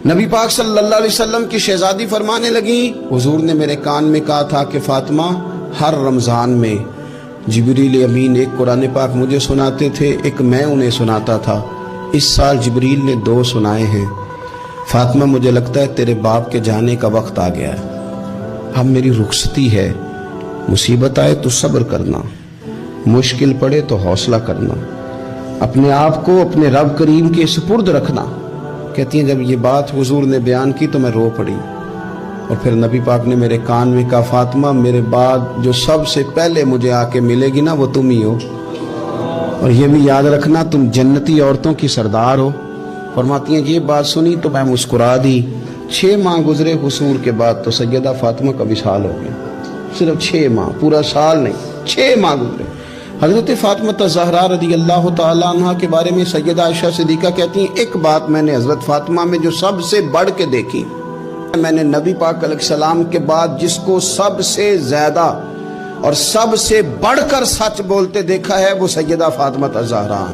نبی پاک صلی اللہ علیہ وسلم کی شہزادی فرمانے لگی، حضور نے میرے کان میں کہا تھا کہ فاطمہ ہر رمضان میں جبریل امین ایک قرآن پاک مجھے سناتے تھے، ایک میں انہیں سناتا تھا۔ اس سال جبریل نے 2 سنائے ہیں۔ فاطمہ مجھے لگتا ہے تیرے باپ کے جانے کا وقت آ گیا ہے، اب میری رخصتی ہے۔ مصیبت آئے تو صبر کرنا، مشکل پڑے تو حوصلہ کرنا، اپنے آپ کو اپنے رب کریم کے سپرد رکھنا۔ کہتی ہیں جب یہ بات حضور نے بیان کی تو میں رو پڑی، اور پھر نبی پاک نے میرے کان میں کہا، فاطمہ میرے بعد جو سب سے پہلے مجھے آ کے ملے گی نا وہ تم ہی ہو، اور یہ بھی یاد رکھنا تم جنتی عورتوں کی سردار ہو۔ فرماتی ہیں یہ بات سنی تو میں مسکرا دی۔ 6 ماہ گزرے حصول کے بعد تو سیدہ فاطمہ کا وصال ہو گیا۔ صرف 6 ماہ، پورا سال نہیں، 6 ماہ گزرے۔ حضرت فاطمہ زہرا رضی اللہ تعالیٰ عنہ کے بارے میں سیدہ عائشہ صدیقہ کہتی ہیں، ایک بات میں نے حضرت فاطمہ میں جو سب سے بڑھ کے دیکھی، میں نے نبی پاک علیہ السلام کے بعد جس کو سب سے زیادہ اور سب سے بڑھ کر سچ بولتے دیکھا ہے وہ سیدہ فاطمہ زہرا۔